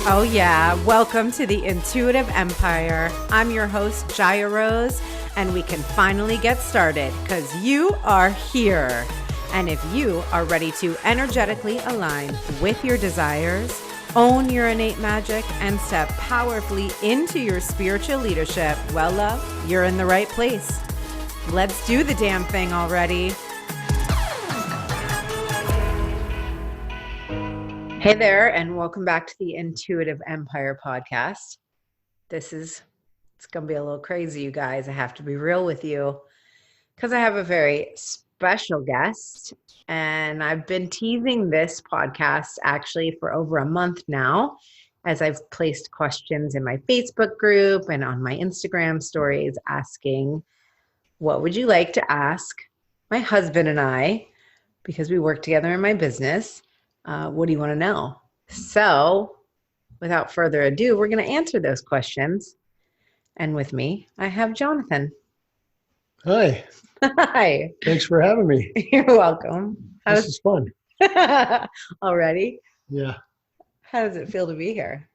Oh yeah, welcome to the Intuitive Empire. I'm your host, Jaya Rose, and we can finally get started because you are here. And if you are ready to energetically align with your desires, own your innate magic, and step powerfully into your spiritual leadership, well, love, you're in the right place. Let's do the damn thing already. Hey there, and welcome back to the Intuitive Empire podcast. It's going to be a little crazy, you guys. I have to be real with you because I have a very special guest, and I've been teasing this podcast actually for over a month now as I've placed questions in my Facebook group and on my Instagram stories asking, what would you like to ask my husband and I, because we work together in my business? What do you want to know? So without further ado, we're going to answer those questions. And with me, I have Jonathan. Hi. Hi. Thanks for having me. You're welcome. This is fun. Already? Yeah. How does it feel to be here?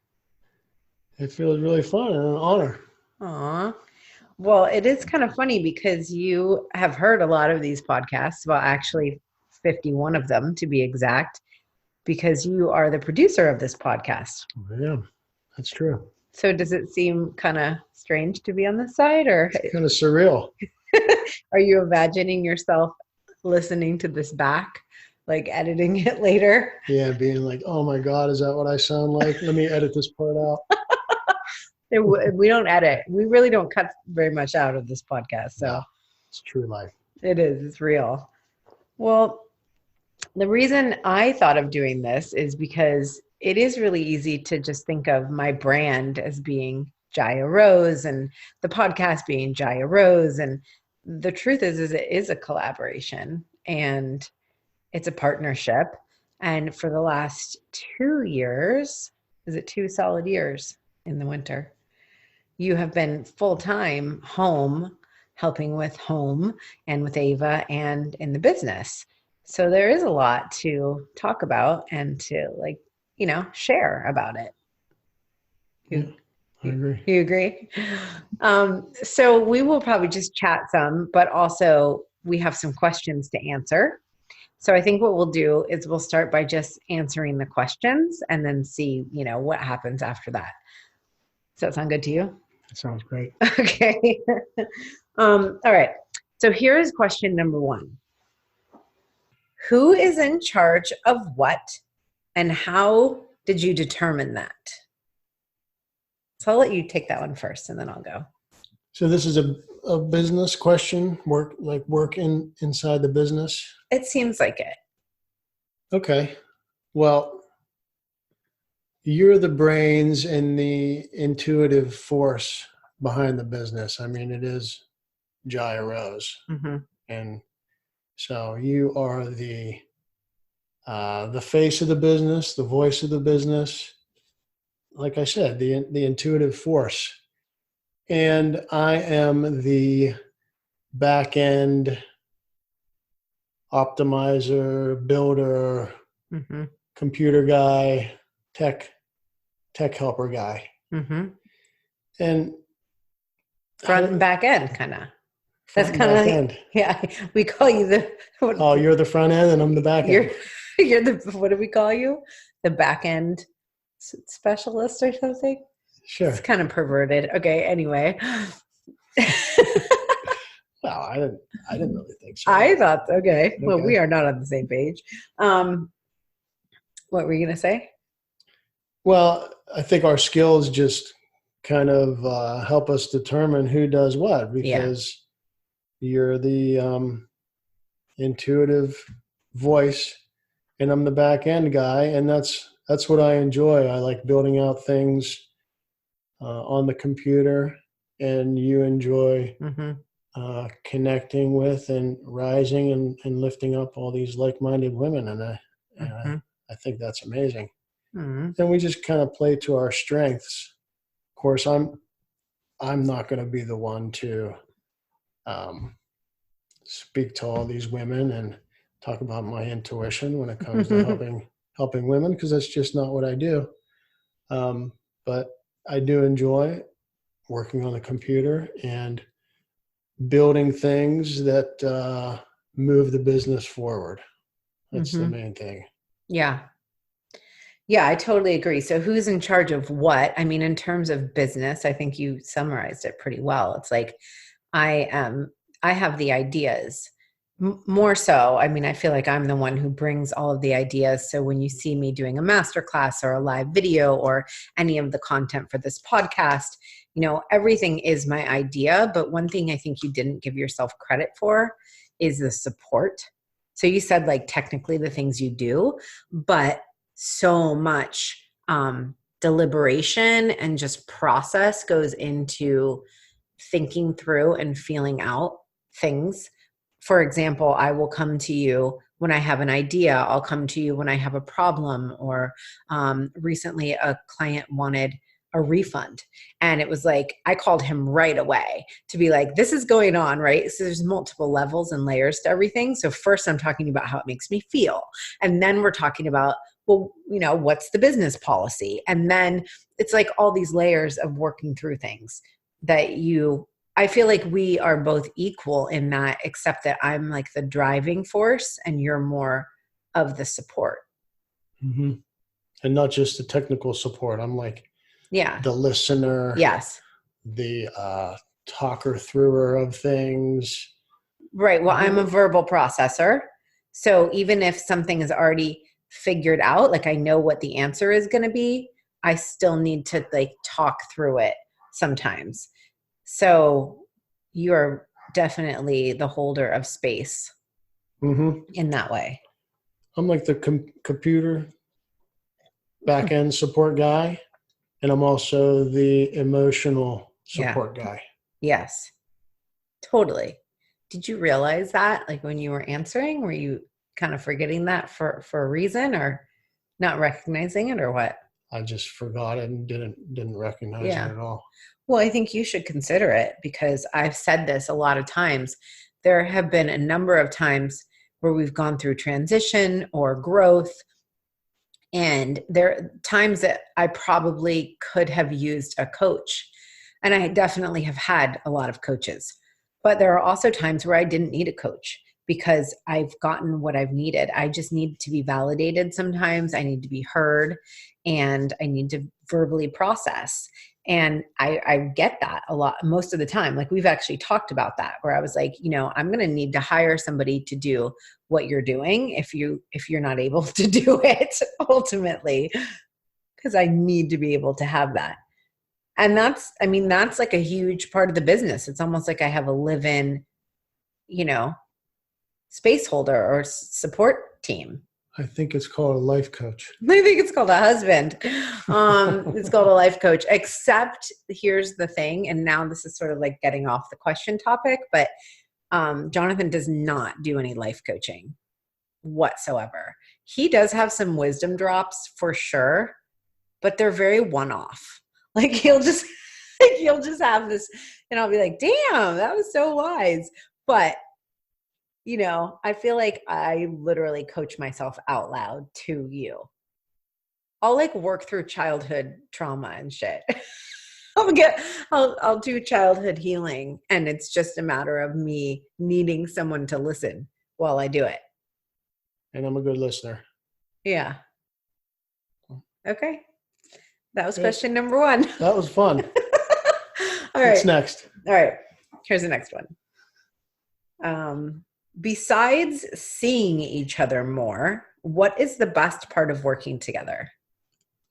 It feels really fun and an honor. Aw. Well, it is kind of funny because you have heard a lot of these podcasts, well, actually 51 of them to be exact, because you are the producer of this podcast. I am. That's true. So does it seem kind of strange to be on this side, or it's kind of surreal? Are you imagining yourself listening to this back, like editing it later? Yeah, being like, oh my God, is that what I sound like? Let me edit this part out. We don't edit. We really don't cut very much out of this podcast. So no, it's true life. It is. It's real. Well, the reason I thought of doing this is because it is really easy to just think of my brand as being Jaya Rose and the podcast being Jaya Rose. And the truth is it is a collaboration and it's a partnership. And for the last 2 years, is it 2 solid years in the winter? You have been full-time home, helping with home and with Ava and in the business. So there is a lot to talk about and to share about it. I agree. You agree? So we will probably just chat some, but also we have some questions to answer. So I think what we'll do is we'll start by just answering the questions and then see, what happens after that. Does that sound good to you? That sounds great. Okay. All right. So here is question number 1. Who is in charge of what, and how did you determine that? So I'll let you take that one first, and then I'll go. So this is a business question, work inside the business? It seems like it. Okay. Well, you're the brains and the intuitive force behind the business. I mean, it is Jaya Rose. Mm-hmm. And so you are the face of the business, the voice of the business. Like I said, the intuitive force. And I am the back end optimizer, builder, Mm-hmm. computer guy, tech helper guy. Mm-hmm. And Front and back end, kind of. That's kind of end. Yeah. We call you the. Oh, you're the front end, and I'm the back end. You're the. What do we call you? The back end specialist or something. Sure. It's kind of perverted. Okay. Anyway. Well, I didn't really think so. I thought okay. Well, we are not on the same page. What were you gonna say? Well, I think our skills just kind of help us determine who does what, because you're the intuitive voice and I'm the back end guy. And that's what I enjoy. I like building out things on the computer, and you enjoy connecting with and rising and lifting up all these like-minded women. And I think that's amazing. Mm-hmm. And we just kind of play to our strengths. Of course, I'm not going to be the one to speak to all these women and talk about my intuition when it comes to helping women, because that's just not what I do. But I do enjoy working on the computer and building things that move the business forward. That's the main thing. Yeah. Yeah, I totally agree. So who's in charge of what? I mean, in terms of business, I think you summarized it pretty well. It's like I have the ideas. More so, I mean, I feel like I'm the one who brings all of the ideas. So when you see me doing a masterclass or a live video or any of the content for this podcast, everything is my idea. But one thing I think you didn't give yourself credit for is the support. So you said like technically the things you do, but so much deliberation and just process goes into thinking through and feeling out things. For example, I will come to you when I have an idea. I'll come to you when I have a problem. Or recently a client wanted a refund. And it was like, I called him right away to be like, this is going on, right? So there's multiple levels and layers to everything. So first I'm talking about how it makes me feel. And then we're talking about, well, what's the business policy? And then it's like all these layers of working through things that I feel like we are both equal in that, except that I'm like the driving force and you're more of the support. Mm-hmm. And not just the technical support. I'm like, the listener. Yes. The talker througher of things. Right. Well, I'm a verbal processor. So even if something is already figured out, like I know what the answer is going to be, I still need to like talk through it sometimes. So you're definitely the holder of space in that way. I'm like the computer back-end support guy, and I'm also the emotional support guy. Yes, totally. Did you realize that, like when you were answering, were you kind of forgetting that for a reason, or not recognizing it, or what? I just forgot it and didn't recognize it at all. Well, I think you should consider it, because I've said this a lot of times. There have been a number of times where we've gone through transition or growth, and there are times that I probably could have used a coach. And I definitely have had a lot of coaches. But there are also times where I didn't need a coach because I've gotten what I've needed. I just need to be validated sometimes. I need to be heard, and I need to verbally process. And I get that a lot, most of the time. Like we've actually talked about that, where I was like, I'm going to need to hire somebody to do what you're doing if you're not able to do it ultimately, because I need to be able to have that. And that's like a huge part of the business. It's almost like I have a live-in, space holder or support team. I think it's called a life coach. I think it's called a husband. It's called a life coach, except here's the thing. And now this is sort of like getting off the question topic, but Jonathan does not do any life coaching whatsoever. He does have some wisdom drops for sure, but they're very one-off. Like he'll just have this, and I'll be like, damn, that was so wise. But I feel like I literally coach myself out loud to you. I'll like work through childhood trauma and shit. I'll do childhood healing, and it's just a matter of me needing someone to listen while I do it. And I'm a good listener. Yeah. Okay. That was question number 1. That was fun. All right. What's next? All right. Here's the next one. Besides seeing each other more, what is the best part of working together?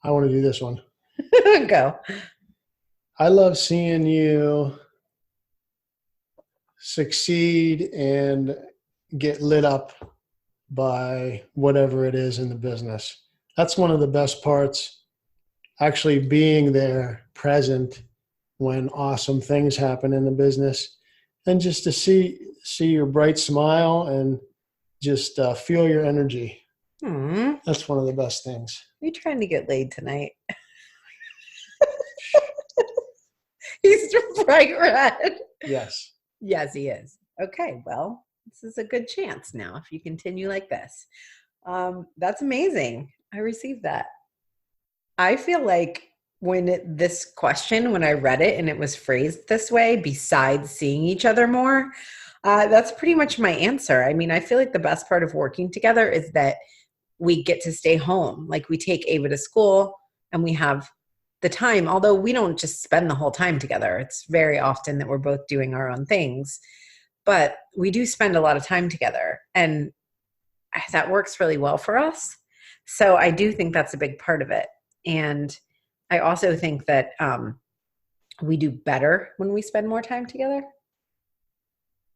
I want to do this one. Go. I love seeing you succeed and get lit up by whatever it is in the business. That's one of the best parts. Actually being there, present when awesome things happen in the business, and just to see your bright smile and just feel your energy. That's one of the best things. Are you trying to get laid tonight? He's bright red. Yes. Yes, he is. Okay, well, this is a good chance now if you continue like this. That's amazing. I received that. I feel like this question, when I read it and it was phrased this way, besides seeing each other more, that's pretty much my answer. I mean, I feel like the best part of working together is that we get to stay home. Like, we take Ava to school and we have the time, although we don't just spend the whole time together. It's very often that we're both doing our own things, but we do spend a lot of time together, and that works really well for us. So I do think that's a big part of it. And I also think that we do better when we spend more time together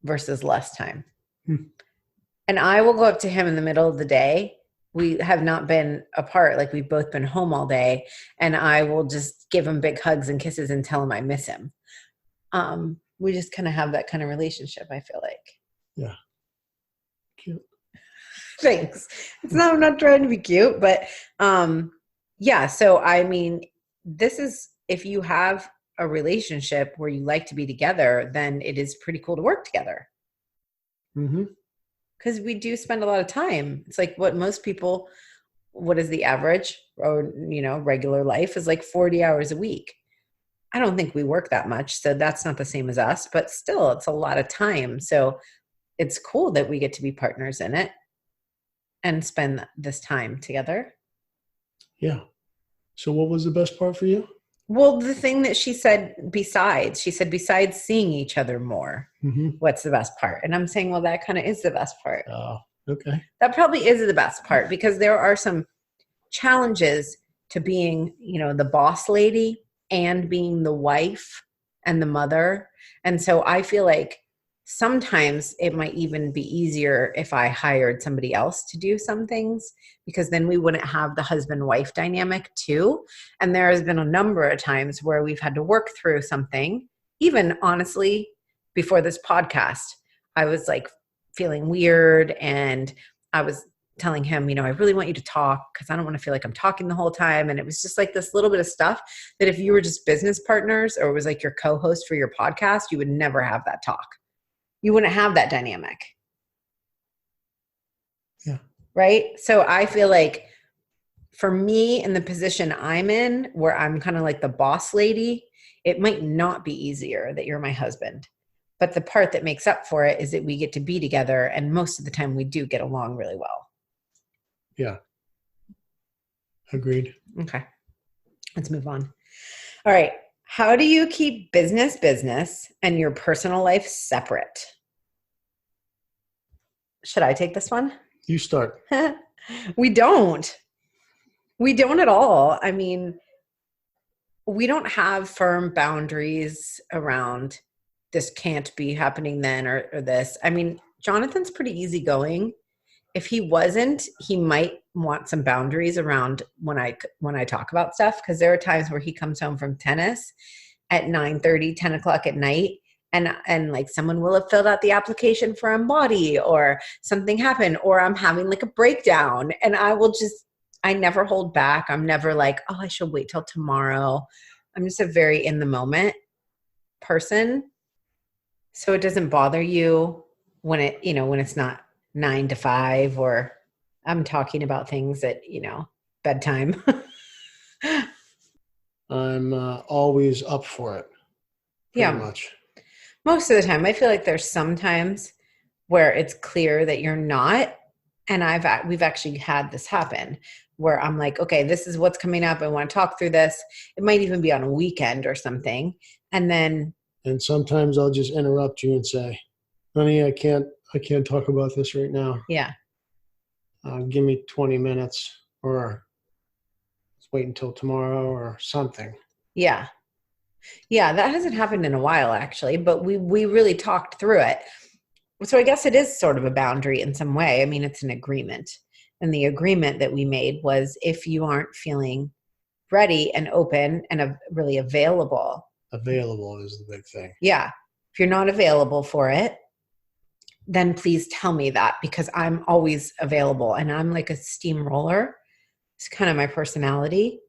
versus less time. And I will go up to him in the middle of the day. We have not been apart. Like, we've both been home all day, and I will just give him big hugs and kisses and tell him I miss him. We just kind of have that kind of relationship, I feel like. Yeah. Cute. Thanks. I'm not trying to be cute, but yeah. So, I mean, this is, if you have a relationship where you like to be together, then it is pretty cool to work together. Because we do spend a lot of time. It's like what most people, what is the average, or, regular life is like 40 hours a week. I don't think we work that much. So that's not the same as us, but still it's a lot of time. So it's cool that we get to be partners in it and spend this time together. Yeah. So what was the best part for you? Well, the thing that she said, besides seeing each other more, what's the best part? And I'm saying, well, that kind of is the best part. Oh, okay. That probably is the best part, because there are some challenges to being, the boss lady and being the wife and the mother. And so I feel like sometimes it might even be easier if I hired somebody else to do some things, because then we wouldn't have the husband-wife dynamic too. And there has been a number of times where we've had to work through something. Even honestly, before this podcast, I was like feeling weird, and I was telling him, I really want you to talk, because I don't want to feel like I'm talking the whole time. And it was just like this little bit of stuff that if you were just business partners, or it was like your co-host for your podcast, you would never have that talk. You wouldn't have that dynamic. Yeah. Right? So I feel like for me, in the position I'm in, where I'm kind of like the boss lady, it might not be easier that you're my husband. But the part that makes up for it is that we get to be together, and most of the time we do get along really well. Yeah. Agreed. Okay. Let's move on. All right. How do you keep business and your personal life separate? Should I take this one? You start. We don't at all. I mean, we don't have firm boundaries around this can't be happening then, or this. I mean, Jonathan's pretty easygoing. If he wasn't, he might want some boundaries around when I talk about stuff, because there are times where he comes home from tennis at 9:30, 10 o'clock at night, and like someone will have filled out the application for EMBODY, or something happened, or I'm having like a breakdown, and I never hold back. I'm never like, oh, I should wait till tomorrow. I'm just a very in the moment person. So it doesn't bother you when it's not 9 to 5, or I'm talking about things at, bedtime. I'm always up for it. Pretty much. Most of the time. I feel like there's some times where it's clear that you're not. And we've actually had this happen where I'm like, okay, this is what's coming up. I want to talk through this. It might even be on a weekend or something. And sometimes I'll just interrupt you and say, honey, I can't talk about this right now. Yeah. Give me 20 minutes, or let's wait until tomorrow, or something. Yeah. Yeah. That hasn't happened in a while, actually, but we really talked through it. So I guess it is sort of a boundary in some way. I mean, it's an agreement. And the agreement that we made was, if you aren't feeling ready and open and really available. Available is the big thing. Yeah. If you're not available for it, then please tell me that, because I'm always available, and I'm like a steamroller. It's kind of my personality.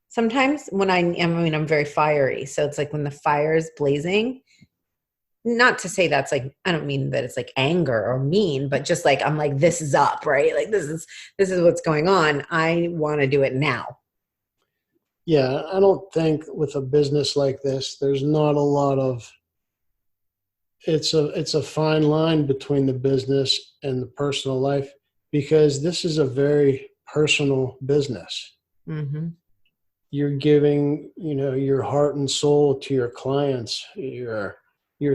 Sometimes when I'm very fiery. So it's like when the fire is blazing, not to say that's like, I don't mean that it's like anger or mean, but just like, I'm like, this is up, right? Like this is what's going on. I want to do it now. Yeah, I don't think with a business like this, there's not a lot of, it's a fine line between the business and the personal life, because this is a very personal business. Mm-hmm. You're giving, your heart and soul to your clients. You're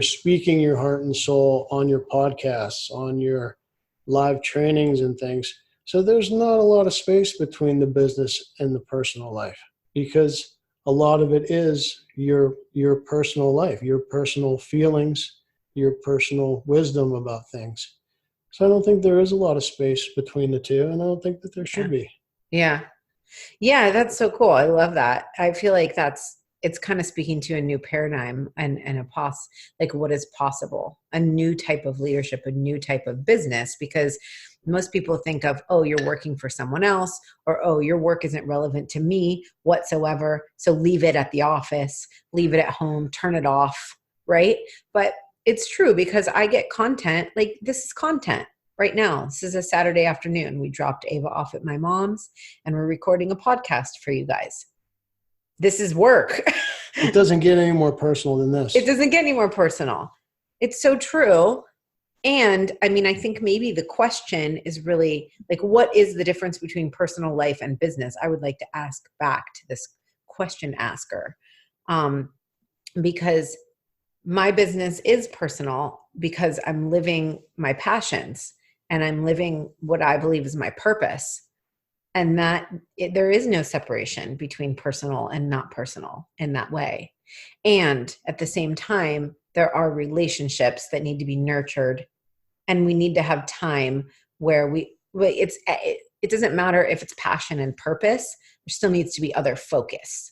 speaking your heart and soul on your podcasts, on your live trainings and things. So there's not a lot of space between the business and the personal life, because a lot of it is your personal life, your personal feelings, your personal wisdom about things. So I don't think there is a lot of space between the two, and I don't think that there should be. Yeah. Yeah, that's so cool. I love that. I feel like it's kind of speaking to a new paradigm and like what is possible, a new type of leadership, a new type of business, because most people think of, oh, you're working for someone else, or, oh, your work isn't relevant to me whatsoever. So leave it at the office, leave it at home, turn it off. Right. But it's true, because I get content, like this is content. Right now, this is a Saturday afternoon. We dropped Ava off at my mom's and we're recording a podcast for you guys. This is work. It doesn't get any more personal than this. It doesn't get any more personal. It's so true. And I mean, I think maybe the question is really like, what is the difference between personal life and business? I would like to ask back to this question asker, because my business is personal, because I'm living my passions and I'm living what I believe is my purpose. And that there is no separation between personal and not personal in that way. And at the same time, there are relationships that need to be nurtured, and we need to have time where it doesn't matter if it's passion and purpose, there still needs to be other focus.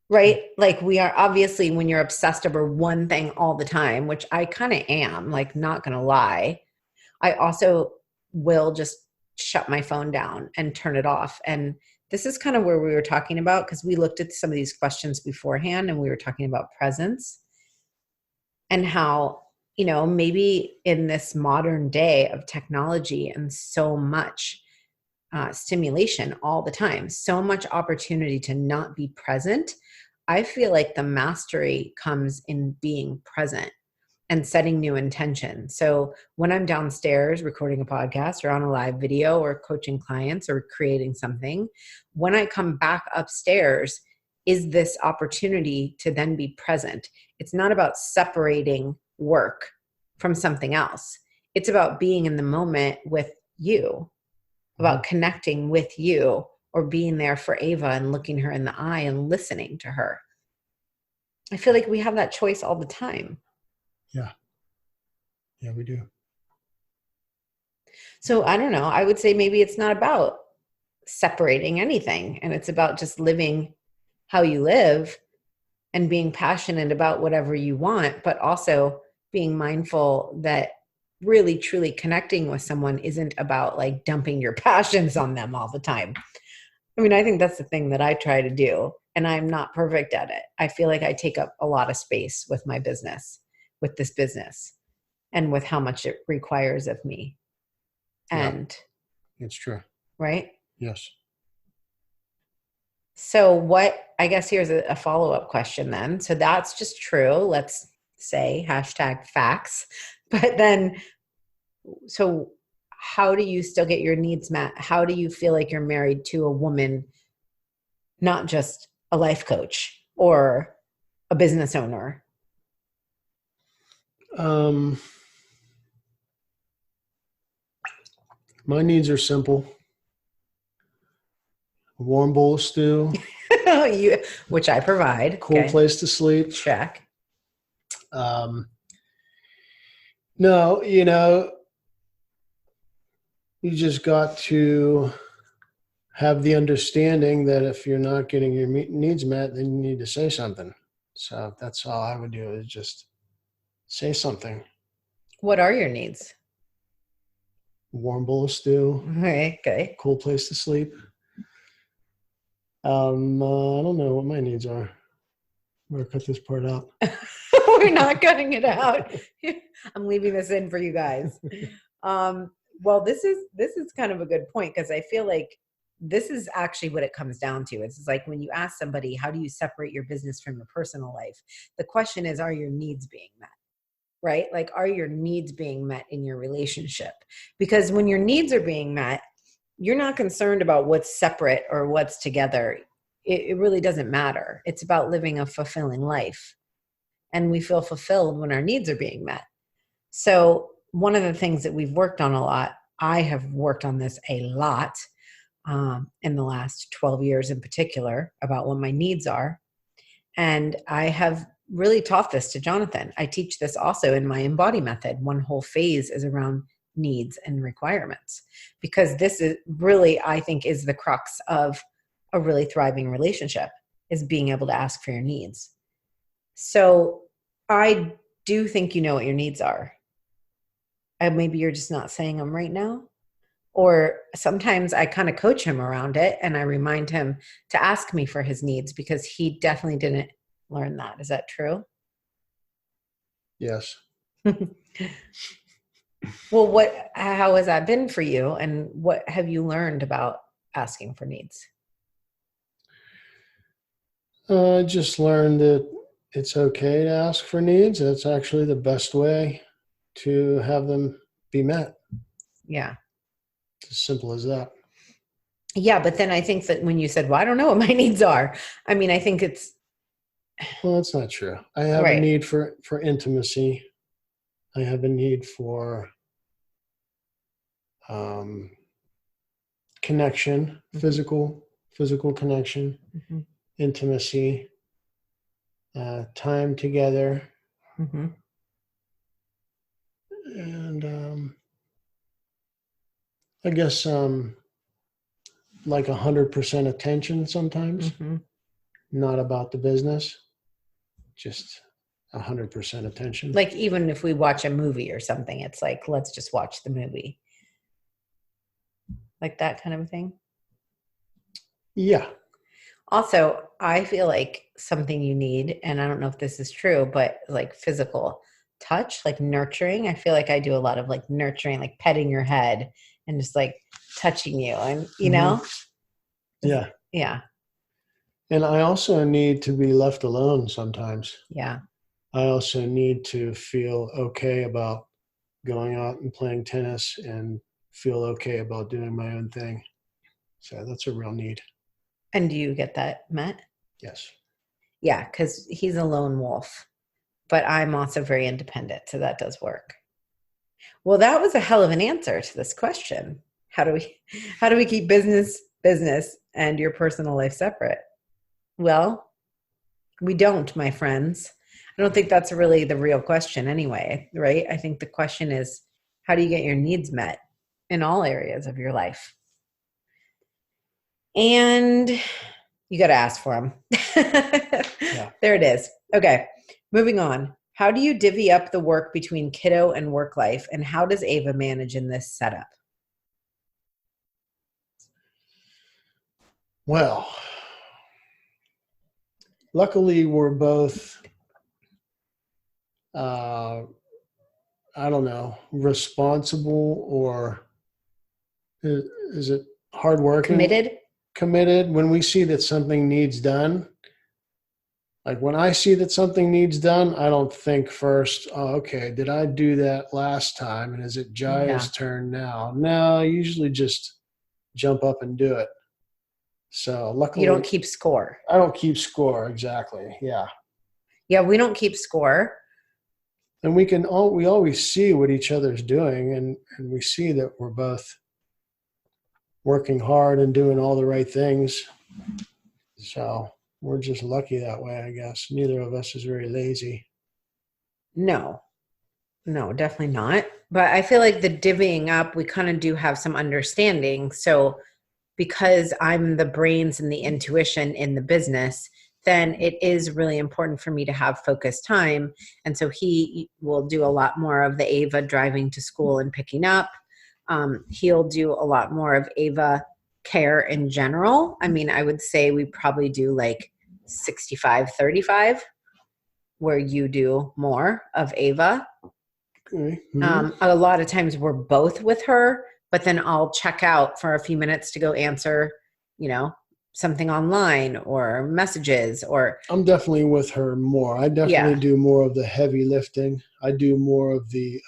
Right? Like we are obviously, when you're obsessed over one thing all the time, which I kind of am, like not going to lie, I also will just shut my phone down and turn it off. And this is kind of where we were talking about, because we looked at some of these questions beforehand and we were talking about presence and how, maybe in this modern day of technology and so much stimulation all the time, so much opportunity to not be present, I feel like the mastery comes in being present and setting new intentions. So when I'm downstairs recording a podcast or on a live video or coaching clients or creating something, when I come back upstairs, is this opportunity to then be present. It's not about separating work from something else. It's about being in the moment with you, about connecting with you, or being there for Ava and looking her in the eye and listening to her. I feel like we have that choice all the time. Yeah. Yeah, we do. So I don't know. I would say maybe it's not about separating anything, and it's about just living how you live and being passionate about whatever you want, but also being mindful that really truly connecting with someone isn't about like dumping your passions on them all the time. I mean, I think that's the thing that I try to do, and I'm not perfect at it. I feel like I take up a lot of space with my business, with this business, and with how much it requires of me. And yeah, it's true. Right? Yes. So I guess here's a follow-up question then. So that's just true. Let's say #facts. But then, so how do you still get your needs met? How do you feel like you're married to a woman, not just a life coach or a business owner? My needs are simple. A warm bowl of stew. Which I provide. Cool place to sleep. Check. No, you just got to have the understanding that if you're not getting your needs met, then you need to say something. So that's all I would do, is just say something. What are your needs? Warm bowl of stew. Okay. Cool place to sleep. I don't know what my needs are. I'm going to cut this part out. We're not cutting it out. I'm leaving this in for you guys. Well, this is kind of a good point, because I feel like this is actually what it comes down to. It's like when you ask somebody, how do you separate your business from your personal life? The question is, are your needs being met? Right? Like, are your needs being met in your relationship? Because when your needs are being met, you're not concerned about what's separate or what's together. It really doesn't matter. It's about living a fulfilling life. And we feel fulfilled when our needs are being met. So one of the things that we've worked on a lot, I have worked on this a lot in the last 12 years in particular, about what my needs are. And I have really taught this to Jonathan. I teach this also in my EMBODY method. One whole phase is around needs and requirements, because this is really, I think, is the crux of a really thriving relationship, is being able to ask for your needs. So I do think you know what your needs are. And maybe you're just not saying them right now. Or sometimes I kind of coach him around it, and I remind him to ask me for his needs, because he definitely didn't learn that. Is that true? Yes. Well, how has that been for you? And what have you learned about asking for needs? I just learned that it's okay to ask for needs. That's actually the best way to have them be met. Yeah. It's as simple as that. Yeah. But then I think that when you said, well, I don't know what my needs are, I mean, I think it's. Well, that's not true. I have a need for intimacy. I have a need for connection, physical connection, intimacy, time together. And I guess like 100% attention sometimes, not about the business, just 100% attention. Like, even if we watch a movie or something, it's like, let's just watch the movie. Like that kind of thing. Yeah. Also, I feel like something you need, and I don't know if this is true, but like physical touch, like nurturing. I feel like I do a lot of like nurturing, like petting your head and just like touching you, and know? Yeah. Yeah. And I also need to be left alone sometimes. Yeah. I also need to feel okay about going out and playing tennis, and feel okay about doing my own thing. So that's a real need. And do you get that met? Yes. Yeah, because he's a lone wolf, but I'm also very independent, so that does work. Well, that was a hell of an answer to this question. How do we keep business and your personal life separate? Well, we don't, my friends. I don't think that's really the real question anyway, right? I think the question is, how do you get your needs met in all areas of your life? And you got to ask for them. Yeah. There it is. Okay. Moving on. How do you divvy up the work between kiddo and work life? And how does Ava manage in this setup? Well, luckily we're both, I don't know, responsible, or is it hardworking? Committed. When we see that something needs done, like when I see that something needs done, I don't think first, oh, okay, did I do that last time? And is it Jaya's turn now? No, I usually just jump up and do it. So luckily, you don't keep score. I don't keep score. Exactly. Yeah. Yeah. We don't keep score. And we always see what each other's doing, and we see that we're both working hard and doing all the right things. So we're just lucky that way, I guess. Neither of us is very lazy. No, definitely not. But I feel like the divvying up, we kind of do have some understanding. So because I'm the brains and the intuition in the business, then it is really important for me to have focused time. And so he will do a lot more of the Ava driving to school and picking up. He'll do a lot more of Ava care in general. I mean, I would say we probably do like 65-35, where you do more of Ava. A lot of times we're both with her, but then I'll check out for a few minutes to go answer something online or messages or. I'm definitely with her more. I definitely do more of the heavy lifting. I do more of the,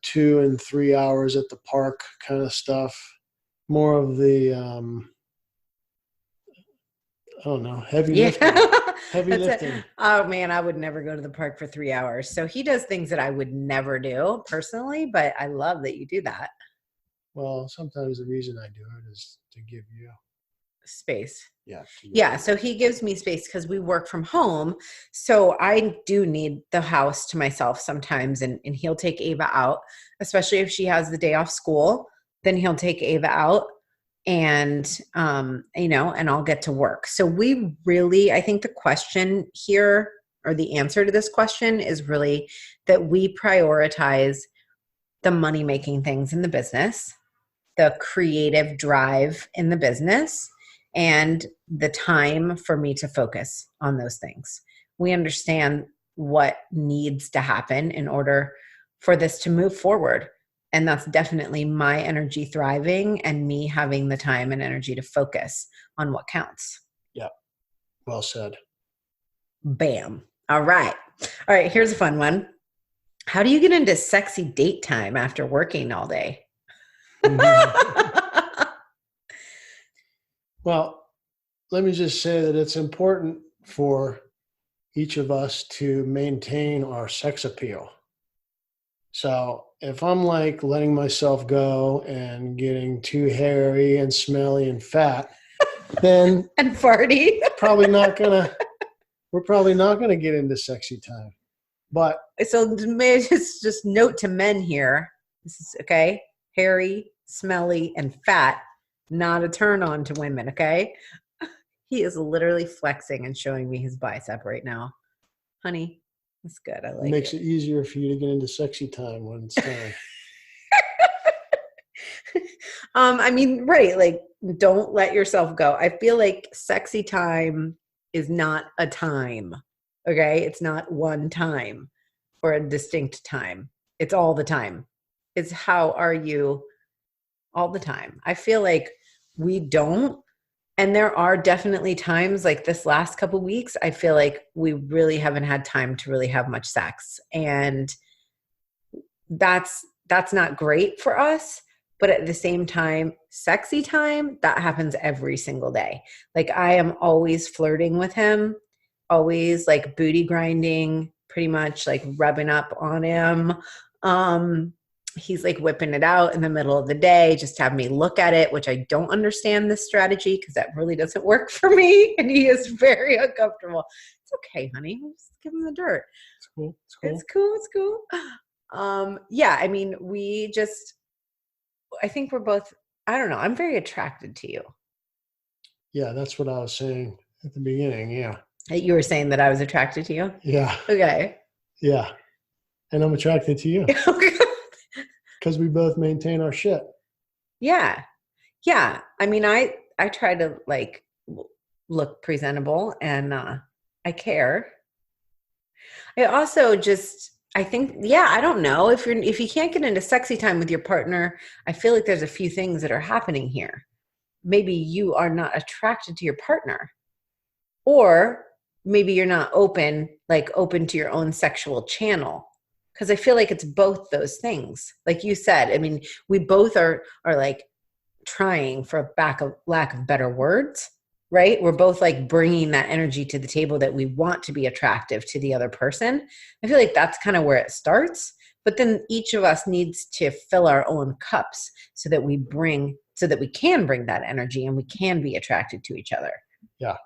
2 and 3 hours at the park kind of stuff. More of the, I don't know, heavy lifting. Heavy lifting. Oh man, I would never go to the park for 3 hours. So he does things that I would never do personally, but I love that you do that. Well, sometimes the reason I do it is to give you space. Yeah. Yeah. So he gives me space because we work from home. So I do need the house to myself sometimes. And he'll take Ava out, especially if she has the day off school, then he'll take Ava out and, and I'll get to work. So we really, I think the question here or the answer to this question is really that we prioritize the money-making things in the business, the creative drive in the business, and the time for me to focus on those things. We understand what needs to happen in order for this to move forward. And that's definitely my energy thriving and me having the time and energy to focus on what counts. Yeah. Well said. Bam. All right. All right. Here's a fun one. How do you get into sexy date time after working all day? Well, let me just say that it's important for each of us to maintain our sex appeal. So if I'm like letting myself go and getting too hairy and smelly and fat, then and farty, we're probably not gonna get into sexy time. But so just note to men here, this is okay. Hairy, smelly, and fat, not a turn on to women, okay? He is literally flexing and showing me his bicep right now. Honey, that's good. I like it. Makes it easier for you to get into sexy time when it's time. Right. Like, don't let yourself go. I feel like sexy time is not a time. Okay. It's not one time or a distinct time. It's all the time. It's how are you all the time. I feel like we don't. And there are definitely times like this last couple of weeks, I feel like we really haven't had time to really have much sex. And that's not great for us. But at the same time, sexy time, that happens every single day. Like I am always flirting with him, always like booty grinding, pretty much like rubbing up on him. He's like whipping it out in the middle of the day, just have me look at it, which I don't understand this strategy because that really doesn't work for me. And he is very uncomfortable. It's okay, honey. Just give him the dirt. It's cool. It's cool. It's cool. Yeah, I mean, I think we're both, I don't know, I'm very attracted to you. Yeah, that's what I was saying at the beginning. Yeah. You were saying that I was attracted to you? Yeah. Okay. Yeah. And I'm attracted to you. Because we both maintain our shit. Yeah. Yeah. I mean, I try to like look presentable and I care. I also I think, yeah, I don't know if you can't get into sexy time with your partner, I feel like there's a few things that are happening here. Maybe you are not attracted to your partner, or maybe you're not open to your own sexual channel. Because I feel like it's both those things. Like you said, I mean, we both are like trying, for lack of better words, right? We're both like bringing that energy to the table that we want to be attractive to the other person. I feel like that's kind of where it starts. But then each of us needs to fill our own cups so that we can bring that energy and we can be attracted to each other. Yeah.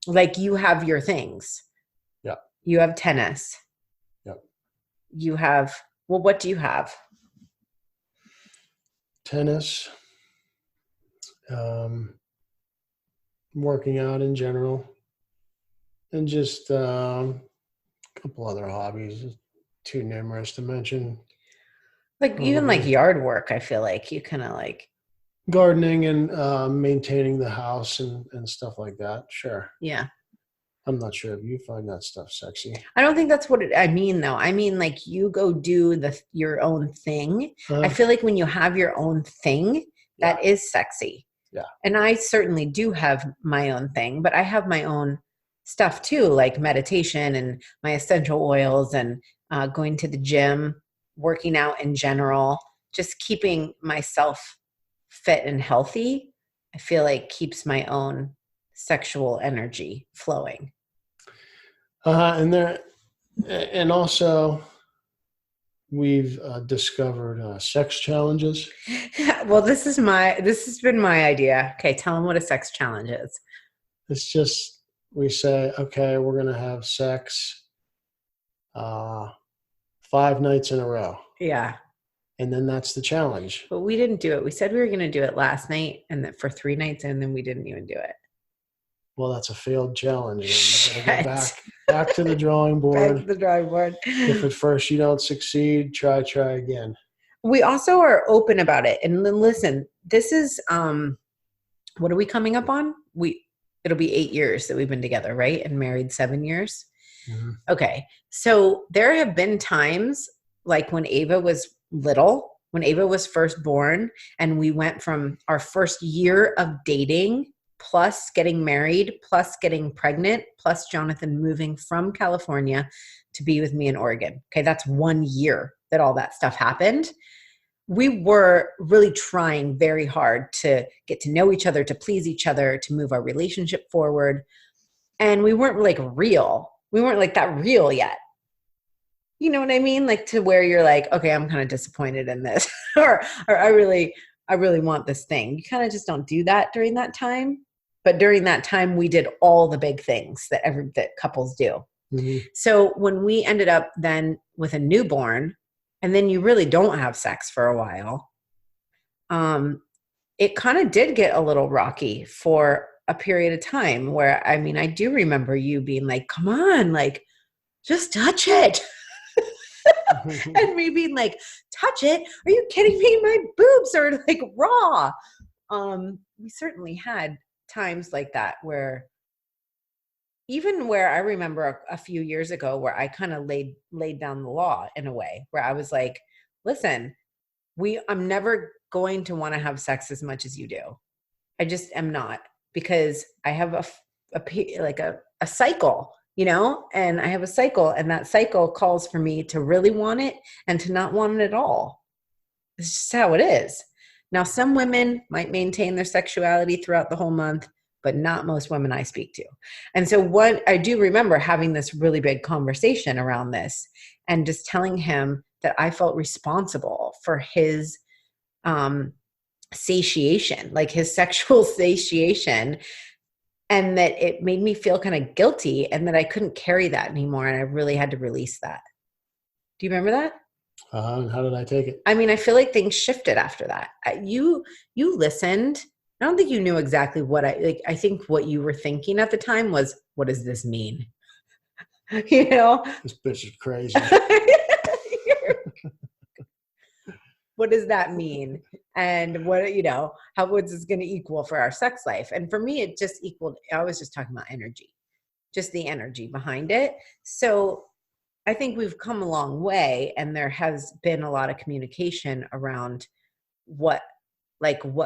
Like you have your things. Yeah. You have tennis. Yep. You have, well, what do you have? Tennis. Working out in general, and just a couple other hobbies, too numerous to mention. Like even like yard work, I feel like you kind of like gardening and maintaining the house and stuff like that. Sure. Yeah. I'm not sure if you find that stuff sexy. I don't think that's what I mean, though. I mean, like you go do your own thing. I feel like when you have your own thing, that is sexy. Yeah. And I certainly do have my own thing, but I have my own stuff too, like meditation and my essential oils and going to the gym, working out in general, just keeping myself fit and healthy. I feel like keeps my own sexual energy flowing. And also we've discovered sex challenges. Well, this has been my idea. Okay, tell them what a sex challenge is. It's just, we say, okay, we're going to have sex 5 nights in a row. Yeah. And then that's the challenge. But we didn't do it. We said we were going to do it last night and that for 3 nights, and then we didn't even do it. Well, that's a failed challenge. You gotta go back to the drawing board. Back to the drawing board. If at first you don't succeed, try again. We also are open about it. And then listen, this is what are we coming up on? It'll be 8 years that we've been together, right? And married 7 years. Mm-hmm. Okay. So there have been times like when Ava was little, when Ava was first born, and we went from our first year of dating plus getting married, plus getting pregnant, plus Jonathan moving from California to be with me in Oregon. Okay, that's 1 year that all that stuff happened. We were really trying very hard to get to know each other, to please each other, to move our relationship forward. And we weren't like real. We weren't like that real yet. You know what I mean? Like to where you're like, okay, I'm kind of disappointed in this or I really want this thing. You kind of just don't do that during that time. But during that time, we did all the big things that couples do. Mm-hmm. So when we ended up then with a newborn, and then you really don't have sex for a while, it kind of did get a little rocky for a period of time where, I mean, I do remember you being like, come on, like, just touch it. And me being like, touch it? Are you kidding me? My boobs are like raw. We certainly had times like that where I remember a few years ago where I kind of laid down the law in a way where I was like, listen, I'm never going to want to have sex as much as you do. I just am not, because I have a cycle, you know, and I have a cycle, and that cycle calls for me to really want it and to not want it at all. It's just how it is. Now, some women might maintain their sexuality throughout the whole month, but not most women I speak to. And so what I do remember having this really big conversation around this and just telling him that I felt responsible for his satiation, like his sexual satiation, and that it made me feel kind of guilty and that I couldn't carry that anymore. And I really had to release that. Do you remember that? And how did I take it? I mean, I feel like things shifted after that. You listened. I don't think you knew exactly what I think what you were thinking at the time was, what does this mean? You know? This bitch is crazy. What does that mean? And what, you know, how was this going to equal for our sex life? And for me, it just equaled, I was just talking about energy, just the energy behind it. So I think we've come a long way, and there has been a lot of communication around what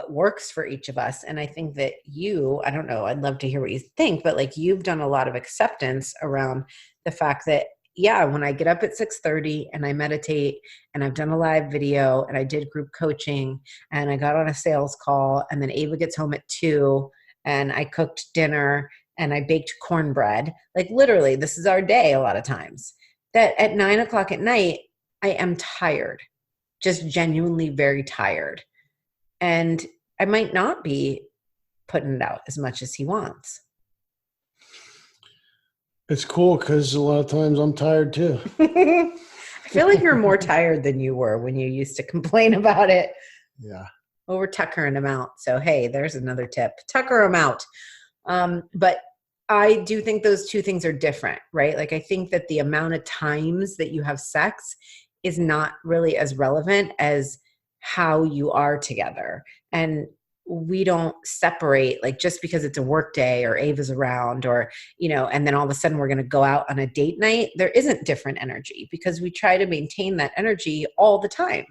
works for each of us. And I think that I don't know, I'd love to hear what you think, but like you've done a lot of acceptance around the fact that, yeah, when I get up at 6:30 and I meditate and I've done a live video and I did group coaching and I got on a sales call, and then Ava gets home at 2 and I cooked dinner and I baked cornbread, like literally this is our day a lot of times, that at 9 o'clock at night, I am tired, just genuinely very tired. And I might not be putting it out as much as he wants. It's cool because a lot of times I'm tired too. I feel like you're more tired than you were when you used to complain about it. Yeah. Well, we're tuckering him out. So, hey, there's another tip. Tucker him out. But I do think those two things are different, right? Like I think that the amount of times that you have sex is not really as relevant as how you are together. And we don't separate, like just because it's a work day or Ava's around or, you know, and then all of a sudden we're going to go out on a date night. There isn't different energy because we try to maintain that energy all the time.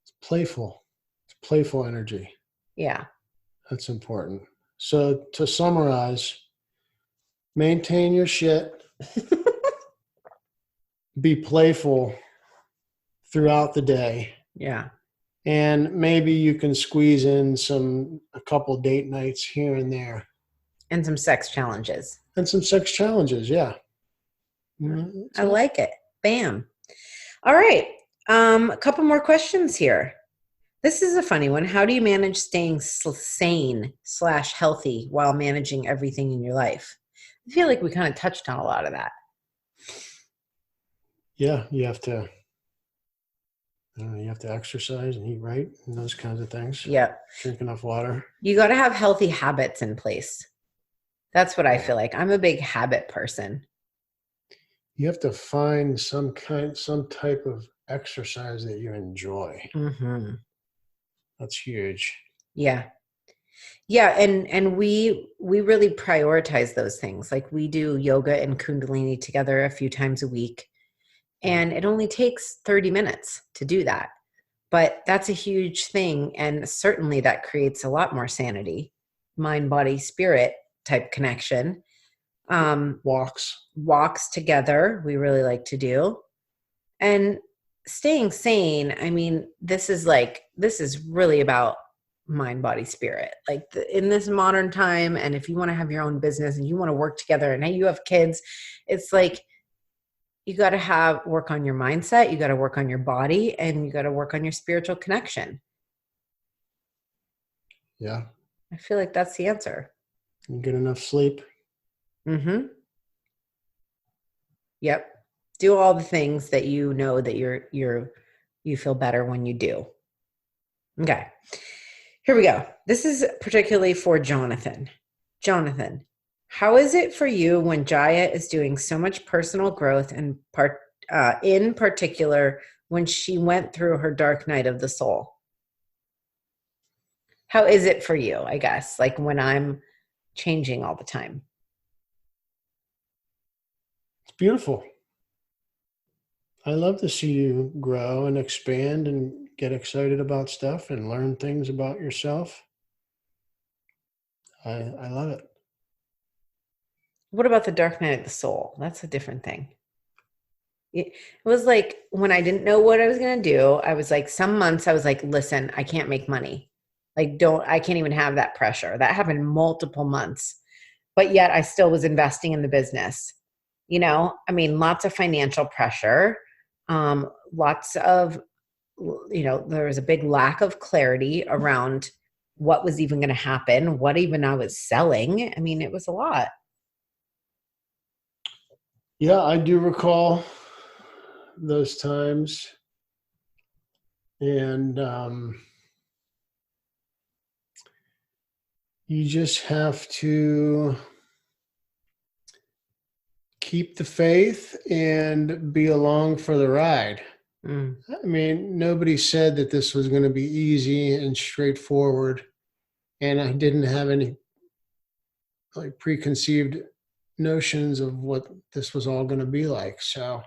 It's playful. It's playful energy. Yeah. That's important. So to summarize, maintain your shit, be playful throughout the day. Yeah. And maybe you can squeeze in a couple date nights here and there. And some sex challenges. And some sex challenges, yeah. I like it. Bam. All right. A couple more questions here. This is a funny one. How do you manage staying sane/healthy while managing everything in your life? I feel like we kind of touched on a lot of that. Yeah, you have to exercise and eat right and those kinds of things. Yeah. Drink enough water. You got to have healthy habits in place. That's what I feel like. I'm a big habit person. You have to find some type of exercise that you enjoy. Mm-hmm. That's huge. Yeah. Yeah. And we really prioritize those things. Like we do yoga and Kundalini together a few times a week. And it only takes 30 minutes to do that. But that's a huge thing. And certainly that creates a lot more sanity, mind, body, spirit type connection. Walks together, we really like to do. And staying sane, I mean, this is really about mind, body, spirit. Like in this modern time, and if you want to have your own business and you want to work together and now you have kids, it's like you got to work on your mindset, you got to work on your body, and you got to work on your spiritual connection. Yeah. I feel like that's the answer. You get enough sleep. Mm-hmm. Yep. Do all the things that you know that you feel better when you do. Okay. Here we go. This is particularly for Jonathan. Jonathan, how is it for you when Jaya is doing so much personal growth and in particular when she went through her dark night of the soul? How is it for you, I guess, like when I'm changing all the time? It's beautiful. I love to see you grow and expand and get excited about stuff and learn things about yourself. I love it. What about the dark night of the soul? That's a different thing. It was like when I didn't know what I was going to do, I was like, some months I was like, listen, I can't make money. Like, I can't even have that pressure. That happened multiple months, but yet I still was investing in the business. You know, I mean, lots of financial pressure, lots of, there was a big lack of clarity around what was even going to happen, what even I was selling. I mean, it was a lot. Yeah, I do recall those times. And you just have to keep the faith and be along for the ride. I mean, nobody said that this was going to be easy and straightforward. And I didn't have any like preconceived notions of what this was all going to be like. So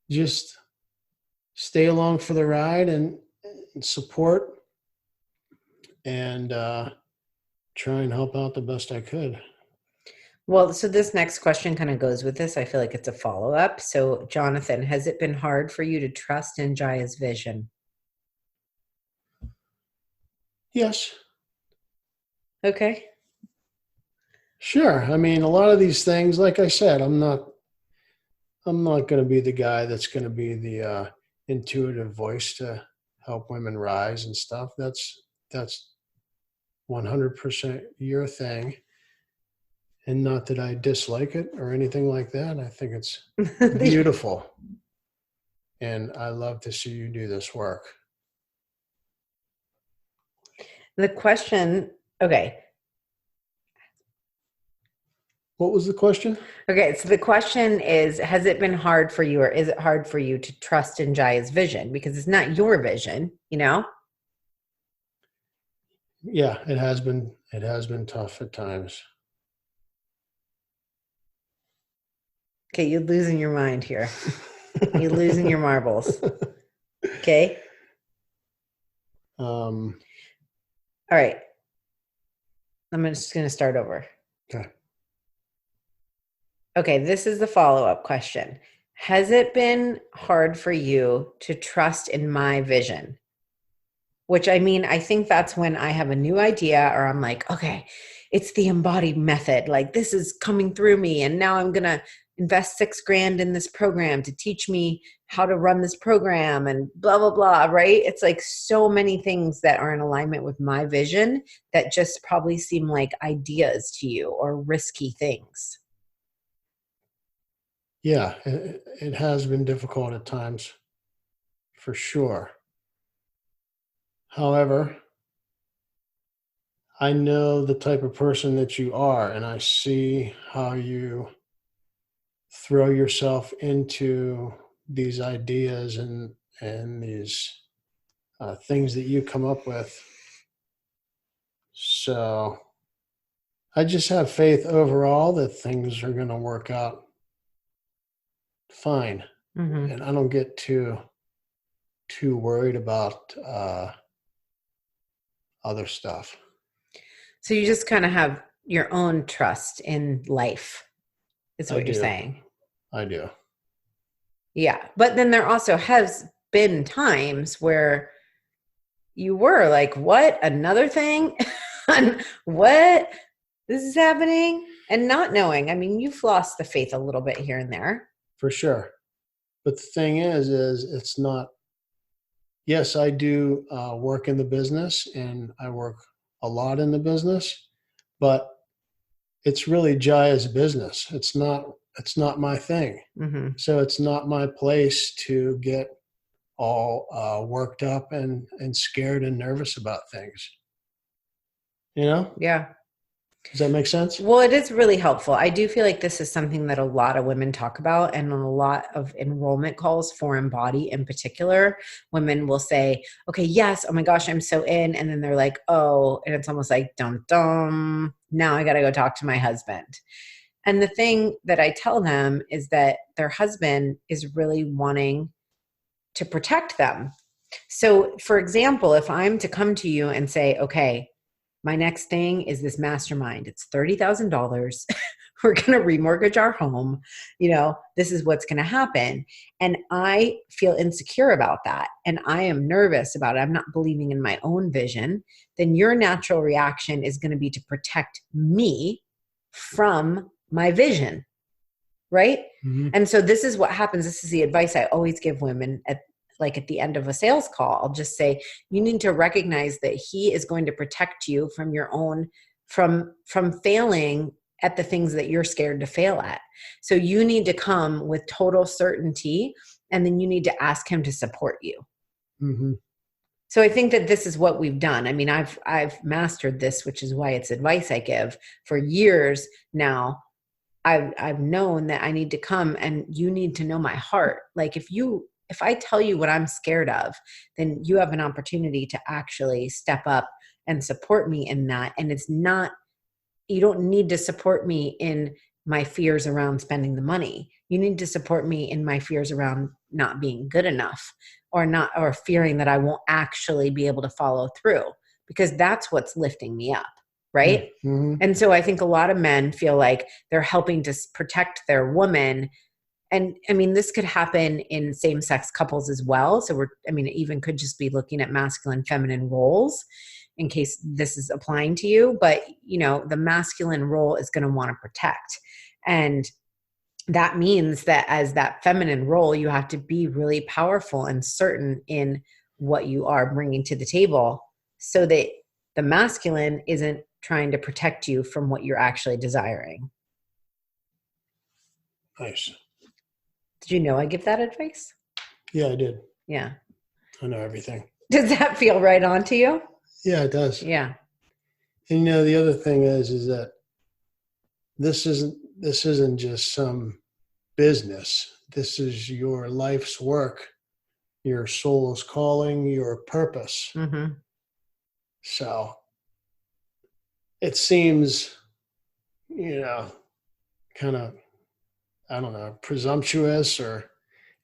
just stay along for the ride and support and try and help out the best I could. Well, so this next question kind of goes with this. I feel like it's a follow-up. So, Jonathan, has it been hard for you to trust in Jaya's vision? Yes. Okay. Sure. I mean, a lot of these things, like I said, I'm not going to be the guy that's going to be the intuitive voice to help women rise and stuff. That's 100% your thing. And not that I dislike it or anything like that. I think it's beautiful. And I love to see you do this work. The question, okay. What was the question? Okay, so the question is, has it been hard for you, or is it hard for you to trust in Jaya's vision? Because it's not your vision, you know? Yeah, it has been tough at times. Okay, you're losing your mind here. You're losing your marbles. Okay? All right. I'm just going to start over. Okay. Okay, this is the follow-up question. Has it been hard for you to trust in my vision? Which, I mean, I think that's when I have a new idea or I'm like, okay, it's the embodied method. Like this is coming through me. And now I'm going to invest $6,000 in this program to teach me how to run this program and blah, blah, blah. Right. It's like so many things that are in alignment with my vision that just probably seem like ideas to you or risky things. Yeah, it has been difficult at times, for sure. However, I know the type of person that you are, and I see how you throw yourself into these ideas and these things that you come up with. So I just have faith overall that things are going to work out fine, and I don't get too worried about other stuff. So you just kind of have your own trust in life, is what you're saying. I do. Yeah. But then there also has been times where you were like, what? Another thing? What? This is happening? And not knowing. I mean, you've lost the faith a little bit here and there. For sure. But the thing is it's not, yes, I do work in the business and I work a lot in the business, but it's really Jaya's business. It's not my thing. Mm-hmm. So it's not my place to get all worked up and scared and nervous about things. You know? Yeah. Does that make sense? Well, it is really helpful. I do feel like this is something that a lot of women talk about, and on a lot of enrollment calls for EMBODY in particular, women will say, okay, yes, oh my gosh, I'm so in. And then they're like, oh, and it's almost like, dum, dum, now I got to go talk to my husband. And the thing that I tell them is that their husband is really wanting to protect them. So, for example, if I'm to come to you and say, okay, my next thing is this mastermind. It's $30,000. We're going to remortgage our home. This is what's going to happen. And I feel insecure about that. And I am nervous about it. I'm not believing in my own vision. Then your natural reaction is going to be to protect me from my vision. Right? Mm-hmm. And so this is what happens. This is the advice I always give women at the end of a sales call. I'll just say, you need to recognize that he is going to protect you from your own, from failing at the things that you're scared to fail at. So you need to come with total certainty, and then you need to ask him to support you. Mm-hmm. So I think that this is what we've done. I mean, I've mastered this, which is why it's advice I give for years now. I've known that I need to come, and you need to know my heart. Like if I tell you what I'm scared of, then you have an opportunity to actually step up and support me in that. And you don't need to support me in my fears around spending the money. You need to support me in my fears around not being good enough or fearing that I won't actually be able to follow through, because that's what's lifting me up. Right. Mm-hmm. And so I think a lot of men feel like they're helping to protect their woman. And I mean, this could happen in same-sex couples as well. So it even could just be looking at masculine, feminine roles in case this is applying to you. But, the masculine role is going to want to protect. And that means that as that feminine role, you have to be really powerful and certain in what you are bringing to the table so that the masculine isn't trying to protect you from what you're actually desiring. Nice. Did you know I give that advice? Yeah, I did. Yeah. I know everything. Does that feel right on to you? Yeah, it does. Yeah. And the other thing is that this isn't just some business. This is your life's work, your soul's calling, your purpose. Mm-hmm. So it seems, kind of, I don't know, presumptuous, or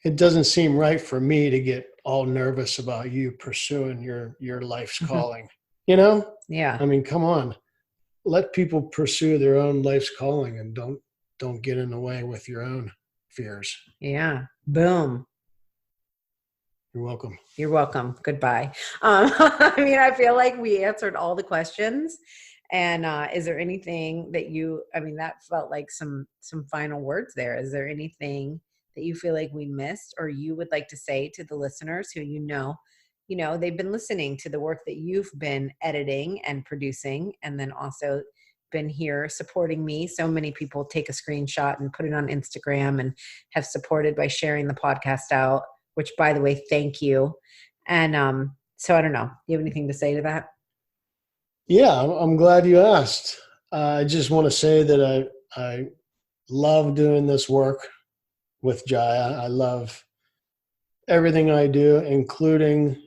it doesn't seem right for me to get all nervous about you pursuing your life's calling, Yeah. I mean, come on. let people pursue their own life's calling, and don't get in the way with your own fears. Yeah. Boom. You're welcome. You're welcome. Goodbye. I mean, I feel like we answered all the questions. And is there anything that that felt like some final words there. Is there anything that you feel like we missed or you would like to say to the listeners who, they've been listening to the work that you've been editing and producing, and then also been here supporting me. So many people take a screenshot and put it on Instagram and have supported by sharing the podcast out, which, by the way, thank you. And so I don't know. Do you have anything to say to that? Yeah, I'm glad you asked. I just want to say that I love doing this work with Jaya. I love everything I do, including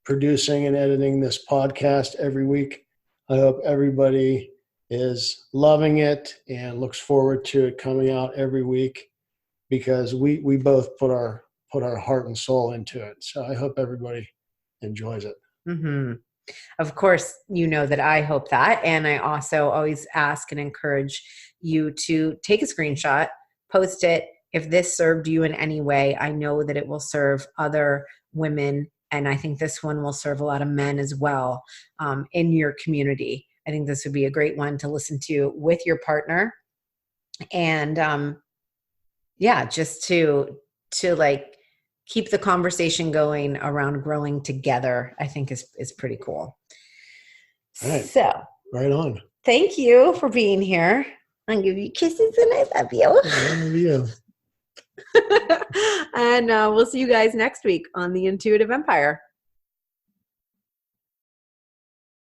producing and editing this podcast every week. I hope everybody is loving it and looks forward to it coming out every week, because we both put our heart and soul into it. So I hope everybody enjoys it. Mm-hmm. Of course, that I hope that. And I also always ask and encourage you to take a screenshot, post it. If this served you in any way, I know that it will serve other women. And I think this one will serve a lot of men as well in your community. I think this would be a great one to listen to with your partner. And just to like keep the conversation going around growing together, I think is pretty cool. Right. So right on. Thank you for being here. I'll give you kisses and I love you. I love you. And we'll see you guys next week on the Intuitive Empire.